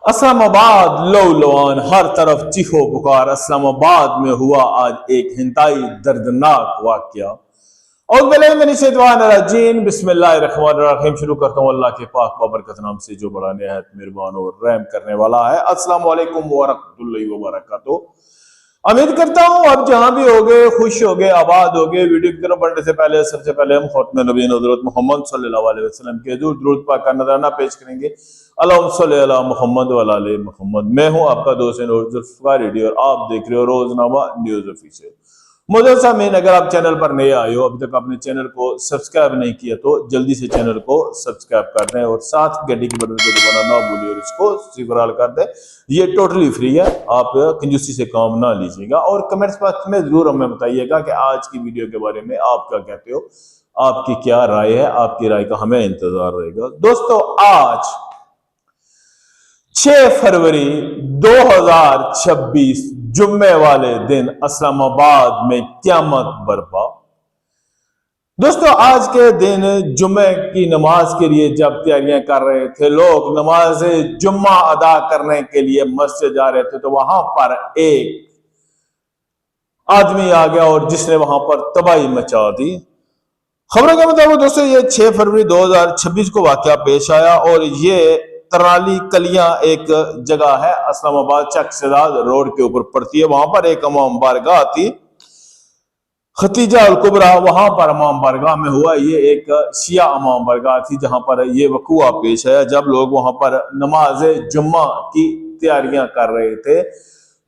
इस्लामाबाद लौलवान हर तरफ चीखो पुकार। इस्लामाबाद में हुआ आज एक हिंताई दर्दनाक वाकया। और बिस्मिल्लाहिर्रहमानिर्रहीम शुरू करता हूँ अल्लाह के पाक बाबरकत नाम से जो बड़ा निहायत मेहरबान और रहम करने वाला है। अस्सलाम वालेकुम वरहमतुल्लाहि वबरकातुहू। उम्मीद करता हूँ अब जहां भी हो गए खुश हो गए आबाद हो गए। वीडियो की तरफ बढ़ने से पहले सबसे पहले हम खत्म नबी हज़रत मोहम्मद सल्लल्लाहु अलैहि वसल्लम के दुरूद पाक का नजराना पेश करेंगे। अल्लाहुम्मा सल्ली अला मोहम्मद व अला आले मोहम्मद। मैं हूं आपका दोस्त जुल्फ़िकार रेडी और आप देख रहे हो रोजनामा न्यूज ऑफिशियल। मुझे सामीन, अगर आप चैनल पर नए आए हो, अभी तक आपने चैनल को सब्सक्राइब नहीं किया तो जल्दी से चैनल को सब्सक्राइब कर दें और साथ घंटी के बटन को दबाना ना भूलिए और इसको सिफराल कर दें। ये टोटली फ्री है, आप कंजूसी से काम ना लीजिएगा। और कमेंट्स बॉक्स में जरूर हमें बताइएगा कि आज की वीडियो के बारे में आप क्या कहते हो, आपकी क्या राय है। आपकी राय का हमें इंतजार रहेगा। दोस्तों, आज 6 फरवरी 2026 जुम्मे वाले दिन इस्लामाबाद में क़यामत बरपा। दोस्तों, आज के दिन जुम्मे की नमाज के लिए जब तैयारियां कर रहे थे, लोग नमाज जुम्मा अदा करने के लिए मस्जिद जा रहे थे, तो वहां पर एक आदमी आ गया और जिसने वहां पर तबाही मचा दी। खबरों के मुताबिक दोस्तों ये 6 फरवरी 2026 को वाकया पेश आया और ये तरनाली कलियां एक जगह है, इस्लामाबाद चक सदाद रोड के ऊपर पड़ती है। वहां पर एक इमाम बारगाह थी, खतीजा अल कुबरा। वहां पर इमाम बारगाह में हुआ ये एक शिया इमाम बारगाह थी जहां पर ये वक़ुआ पेश आया। जब लोग वहां पर नमाज जुम्मा की तैयारियां कर रहे थे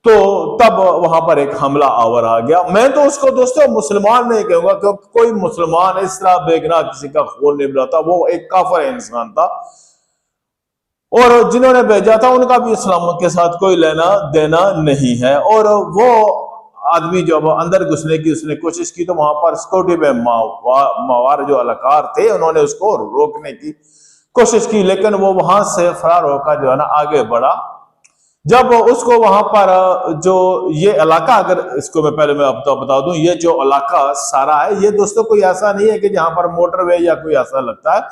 तो तब वहां पर एक हमला आवर आ गया। मैं तो उसको दोस्तों मुसलमान नहीं कहूंगा, क्योंकि कोई मुसलमान इस तरह बेगुनाह किसी का खून नहीं बुलाता। वो एक काफिर इंसान था और जिन्होंने भेजा था उनका भी इस्लाम के साथ कोई लेना देना नहीं है। और वो आदमी जब अंदर घुसने की उसने कोशिश की तो वहां पर सिक्योरिटी में मवार जो अलकार थे उन्होंने उसको रोकने की कोशिश की, लेकिन वो वहां से फरार होकर जो है ना आगे बढ़ा। जब उसको वहां पर जो ये इलाका, अगर इसको मैं आपको बता दूं, ये जो इलाका सारा है ये दोस्तों कोई ऐसा नहीं है कि जहां पर मोटरवे या कोई ऐसा लगता है।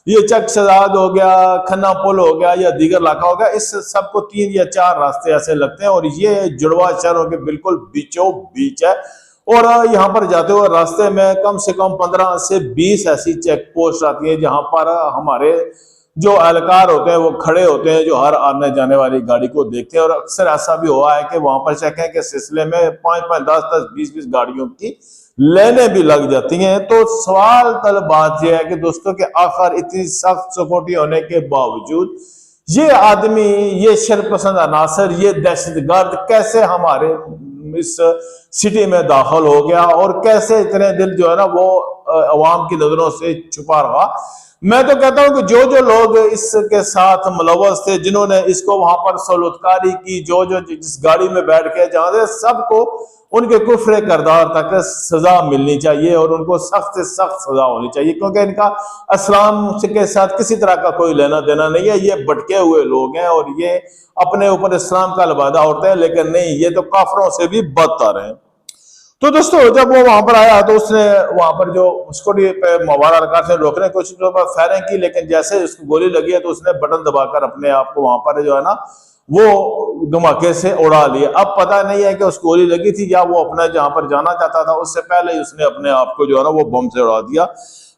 ये चक सदाद हो गया, खन्ना पुल हो गया या दीगर इलाका हो गया, इस सबको 3 या 4 रास्ते ऐसे लगते हैं और ये जुड़वा शहरों के बिल्कुल बीचों बीच है। और यहाँ पर जाते हुए रास्ते में कम से कम 15 से 20 ऐसी चेक पोस्ट आती है जहां पर हमारे जो एहलकार होते हैं वो खड़े होते हैं, जो हर आने जाने वाली गाड़ी को देखते हैं। और अक्सर ऐसा भी हुआ है कि वहां पर चेकिंग के सिलसिले में 5-5, 10-10, 20-20 गाड़ियों की लेने भी लग जाती हैं। तो सवाल तलब बात यह है कि दोस्तों के आखिर इतनी सख्त सिक्योरिटी होने के बावजूद ये आदमी, ये शरपसंद अनासर, ये दहशतगर्द कैसे हमारे इस सिटी में दाखिल हो गया और कैसे इतने दिन जो है ना वो अवाम की नजरों से छुपा रहा। मैं तो कहता हूं कि जो जो लोग इसके साथ मुलव्वस थे, जिन्होंने इसको वहां पर सलूतकारी की, जो जो जिस गाड़ी में बैठ के जहां से, सबको उनके कुफ्र करदार तक सजा मिलनी चाहिए और उनको सख्त से सख्त सजा होनी चाहिए, क्योंकि इनका इस्लाम के साथ किसी तरह का कोई लेना देना नहीं है। ये भटके हुए लोग हैं और ये अपने ऊपर इस्लाम का लबादा उड़ते हैं, लेकिन नहीं, ये तो काफरों से भी बदतर हैं। तो दोस्तों, जब वो वहां पर आया तो उसने वहां पर जो सिक्योरिटी पे मवार अलकार से रोकने की कोशिश फायरिंग की, लेकिन जैसे उसको गोली लगी है तो उसने बटन दबाकर अपने आप को वहां पर जो है ना वो धमाके से उड़ा लिया। अब पता नहीं है कि उसको गोली लगी थी या वो अपना जहां पर जाना चाहता था उससे पहले ही उसने अपने आप को जो है ना वो बम से उड़ा दिया।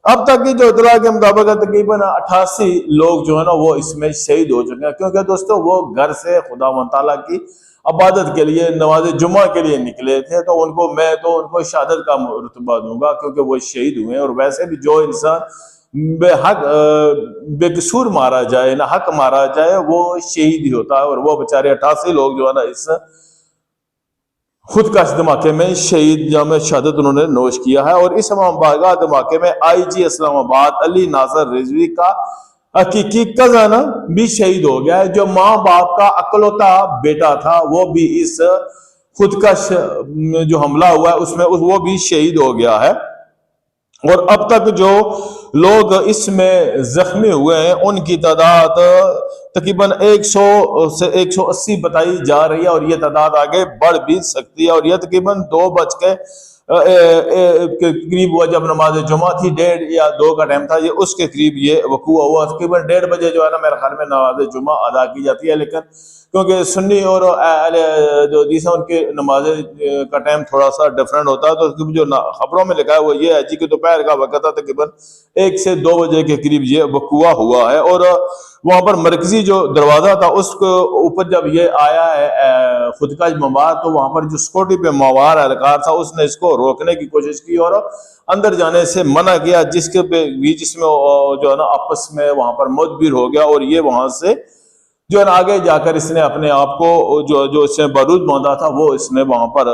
अब तक की जो इतला के मुताबिक तकरीबन 88 लोग जो है ना वो इसमें शहीद हो चुके हैं, क्योंकि दोस्तों वो घर से खुदा ताला की इबादत के लिए, नमाज जुम्मा के लिए निकले थे। तो मैं तो उनको शहादत का रुतबा दूंगा, क्योंकि वो शहीद हुए। और वैसे भी जो इंसान बेहक बेकसूर मारा जाए, ना हक मारा जाए, वो शहीद ही होता है। और वो बेचारे 88 लोग जो है ना इस खुदकश धमाके में शहीद जाम शहादत उन्होंने नोश किया है। और इस इमाम बारगाह धमाके में IG इस्लामाबाद अली नासर रिजवी का हकीकी कजन भी शहीद हो गया है। जो माँ बाप का अकलौता बेटा था वो भी इस खुदकश जो हमला हुआ है उसमें वो भी शहीद हो गया है। और अब तक जो लोग इसमें जख्मी हुए हैं उनकी तादाद तकरीबन 100 से 180 बताई जा रही है और ये तादाद आगे बढ़ भी सकती है। और यह तकरीबन 2 के करीब हुआ जब नमाज जुमा थी, 1:30 या 2 का टाइम था, ये उसके करीब ये वकूआ हुआ। तकरीबन 1:30 बजे जो है ना मेरे ख्याल में नमाज जुमा अदा की जाती है, लेकिन क्योंकि सुन्नी और जो हदीस है उनके नमाज का टाइम थोड़ा सा डिफरेंट होता है, तो जो खबरों में लिखा है वो ये है जी कि दोपहर का वक्त था, तकरीबन 1 से 2 बजे के करीब ये वकूआ हुआ है। और वहां पर मरकजी जो दरवाजा था उसके ऊपर जब ये आया है खुद का मवार, तो वहां पर जो सिक्योरिटी पे मवार एहलकार था उसने इसको रोकने की कोशिश की और अंदर जाने से मना किया, जिसके बीच इसमें जो है ना आपस में वहां पर मुठभेड़ हो गया और ये वहां से जो है ना आगे जाकर इसने अपने आप को जो जो इसने बारूद बांधा था वो इसने वहां पर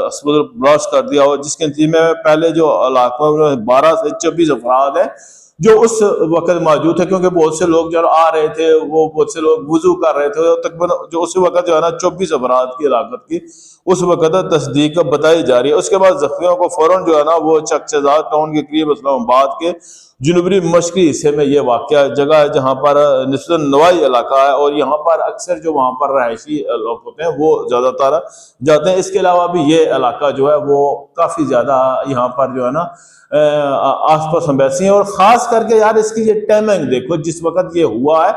ब्लास्ट कर दिया, और जिसके नतीजे में पहले जो इलाकों में 12 से 24 अफराद है जो उस वक्त मौजूद थे, क्योंकि बहुत से लोग जो आ रहे थे, वो बहुत से लोग वुजू कर रहे थे, तकरीबन जो उस वक्त जो है ना 24 अफराद की हलाकत की उस वक्त तस्दीक बताई जा रही है। उसके बाद जख्मियों को फौरन जो है ना वो चकशेजाद टाउन के करीब इस्लामाबाद के जनूबी मशरकी हिस्से में ये वाक़या जगह है जहाँ पर निस्बतन नवाई इलाका है, और यहाँ पर अक्सर जो वहाँ पर रहायशी लोग होते हैं वो ज़्यादातर जाते हैं। इसके अलावा भी ये इलाका जो है वो काफ़ी ज़्यादा यहाँ पर जो है ना आस पास अम्बेसी है। और ख़ास करके यार इसकी ये टाइमिंग देखो, जिस वक्त ये हुआ है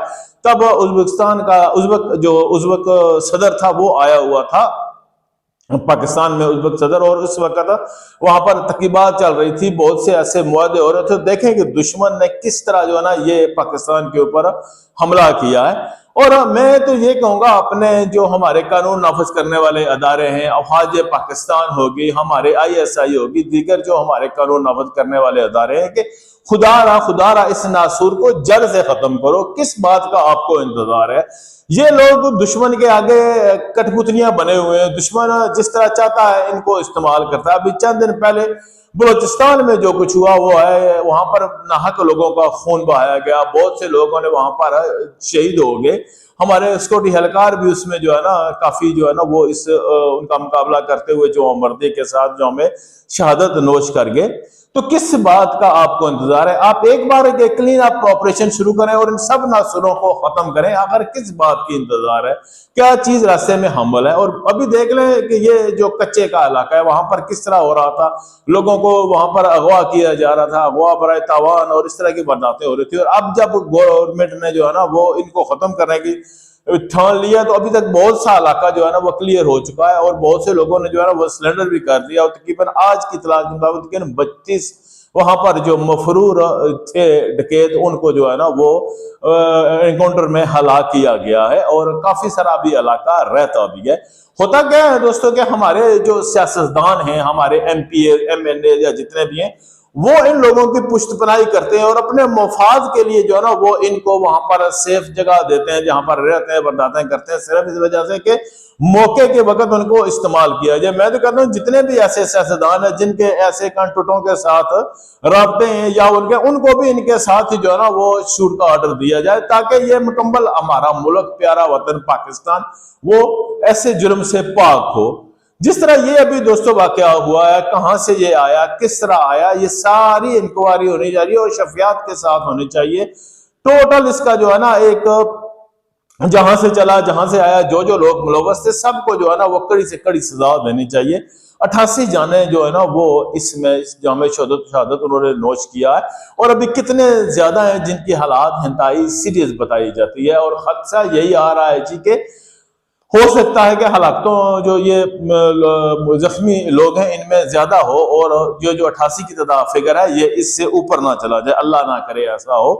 तब उज्बेकिस्तान का उज्बेक सदर था वो आया हुआ था पाकिस्तान में, उज्बेक सदर, और उस वक्त वहां पर तकीबात चल रही थी, बहुत से ऐसे मुआहदे हो रहे थे। देखें कि दुश्मन ने किस तरह जो है ना ये पाकिस्तान के ऊपर हमला किया है। और मैं तो ये कहूंगा अपने जो हमारे कानून नाफज करने वाले अदारे हैं, अफवाज पाकिस्तान होगी, हमारे ISI होगी, दीगर जो हमारे कानून नाफज करने वाले अदारे हैं, कि खुदा रहा इस नासूर को जड़ से खत्म करो। किस बात का आपको इंतजार है? ये लोग दुश्मन के आगे कठपुतलियां बने हुए हैं, दुश्मन जिस तरह चाहता है इनको इस्तेमाल करता है। अभी चंद दिन पहले बलोचिस्तान में जो कुछ हुआ वो है, वहां पर नाहक लोगों का खून बहाया गया, बहुत से लोगों ने वहां पर शहीद हो गए, हमारे सिक्योरिटी एहलकार भी उसमें जो है ना काफी जो है ना वो इस उनका मुकाबला करते हुए जो मर्दी के साथ जो हमें शहादत नोश कर गए। तो किस बात का आपको इंतजार है? आप एक बार क्लीन अप ऑपरेशन शुरू करें और इन सब नासुरों को खत्म करें। आखिर किस बात की इंतजार है? क्या चीज रास्ते में हमल है? और अभी देख लें कि ये जो कच्चे का इलाका है वहां पर किस तरह हो रहा था, लोगों को वहां पर अगवा किया जा रहा था, अगवा बराए तावान और इस तरह की वारदातें हो रही थी। और अब जब गवर्नमेंट ने जो है ना वो इनको खत्म करने की ठान लिया, तो अभी तक बहुत सा इलाका जो है ना वो क्लियर हो चुका है, और बहुत से लोगों ने जो है ना वो सिलेंडर भी कर दिया। और तकरीबन आज की इत्तला के मुताबिक 32 वहां पर जो मफरूर थे डकैत उनको जो है ना वो एनकाउंटर में हलाक किया गया है, और काफी सारा भी इलाका रहता भी है। होता क्या है दोस्तों कि हमारे जो सियासतदान हैं, हमारे MP MLA या जितने भी हैं, वो इन लोगों की पुष्टपनाही करते हैं और अपने मफाद के लिए जो है ना वो इनको वहां पर सेफ जगह देते हैं जहां पर रहते हैं, बर्दाश्त करते हैं, सिर्फ इस वजह से कि मौके के वक्त उनको इस्तेमाल किया जाए। मैं तो कहता हूँ जितने भी ऐसे सियासतदान हैं जिनके ऐसे कांटूटों के साथ राब्ते हैं या उनको भी इनके साथ ही जो है ना वो शूट का ऑर्डर दिया जाए, ताकि ये मुकम्मल हमारा मुल्क प्यारा वतन पाकिस्तान वो ऐसे जुर्म से पाक हो। जिस तरह ये अभी दोस्तों वाकया हुआ है, कहां से ये आया, किस तरह आया, ये सारी इंक्वायरी होनी चाहिए और शफियात के साथ होनी चाहिए। टोटल इसका जो है ना एक जहां से चला, जहां से आया, जो जो लोग मुलव्वस थे सबको जो है ना वो कड़ी से कड़ी सजा देनी चाहिए। 88 जाने जो है ना वो इसमें इस जामे शहादत उन्होंने नोश किया है, और अभी कितने ज्यादा हैं जिनकी हालात इंतहाई सीरियस बताई जाती है। और खदशा यही आ रहा है जी के हो सकता है कि हालातों जो ये जख्मी लोग हैं इनमें ज्यादा हो, और जो 88 की तादाद फिगर है ये इससे ऊपर ना चला जाए, अल्लाह ना करे ऐसा हो।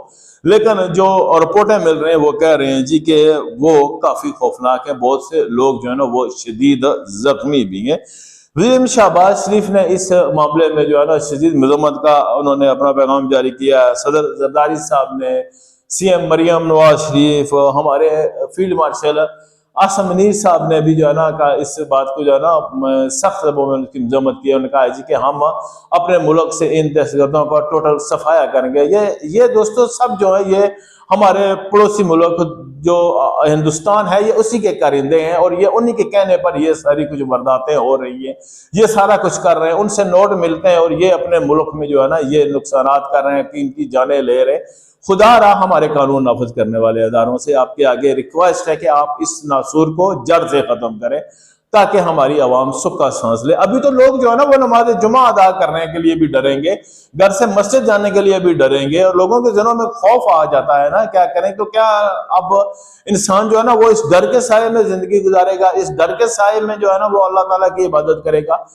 लेकिन जो रिपोर्टें मिल रही हैं वो कह रहे हैं जी कि वो काफी खौफनाक है, बहुत से लोग जो है ना वो शदीद जख्मी भी हैं। वज़ीर शहबाज शरीफ ने इस मामले में जो है ना शदीद मजम्मत का उन्होंने अपना पैगाम जारी किया। सदर जरदारी साहब ने, CM मरियम नवाज शरीफ, हमारे फील्ड मार्शल आसम मुनीर साहब ने भी जो है ना का इस बात को जो है ना सख्त लबों में उनकी मजम्मत की। उन्होंने कहा जी कि हम अपने मुल्क से इन दहशतगर्दों का टोटल सफाया करेंगे। ये दोस्तों सब जो है ये हमारे पड़ोसी मुल्क जो हिंदुस्तान है ये उसी के कारिंदे हैं, और ये उन्हीं के कहने पर ये सारी कुछ वारदातें हो रही हैं, ये सारा कुछ कर रहे हैं। उनसे नोट मिलते हैं और ये अपने मुल्क में जो है ना ये नुकसानात कर रहे हैं कि इनकी जानें ले रहे हैं। खुदा रहा हमारे कानून नाफज करने वाले अदारों से आपके आगे रिक्वेस्ट है कि आप इस नासूर को जड़ से खत्म करें, ताकि हमारी आवाम सुख का सांस ले। अभी तो लोग जो है ना वो नमाज जुमा अदा करने के लिए भी डरेंगे, घर से मस्जिद जाने के लिए भी डरेंगे, और लोगों के दिलों में खौफ आ जाता है ना, क्या करें। तो क्या अब इंसान जो है ना वो इस डर के साए में जिंदगी गुजारेगा, इस डर के साए में जो है ना वो अल्लाह ताला की इबादत करेगा।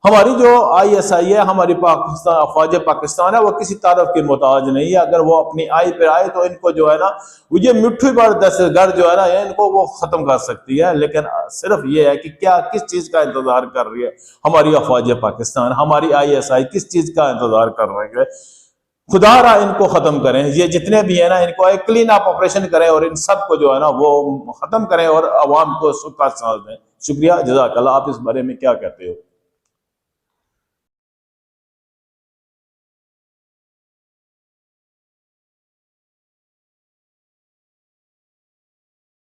हमारी जो ISI है, हमारी पाकिस्तान अफवाज पाकिस्तान है, वो किसी तारफ की मोहताज नहीं है। अगर वो अपनी आई पे आए तो इनको जो है ना ये मिट्टी पर दहशतगर्द जो है ना इनको वो खत्म कर सकती है। लेकिन सिर्फ ये है कि क्या किस चीज का इंतजार कर रही है हमारी अफवाज पाकिस्तान, हमारी ISI किस चीज का इंतजार कर रही है। खुदा रहा इनको खत्म करें, ये जितने भी है ना इनको एक क्लीन अप ऑपरेशन करें और इन सब को जो है ना वो खत्म करें और अवाम को सुख का सांस दें। शुक्रिया, जज़ाकल्लाह। आप इस बारे में क्या कहते हो?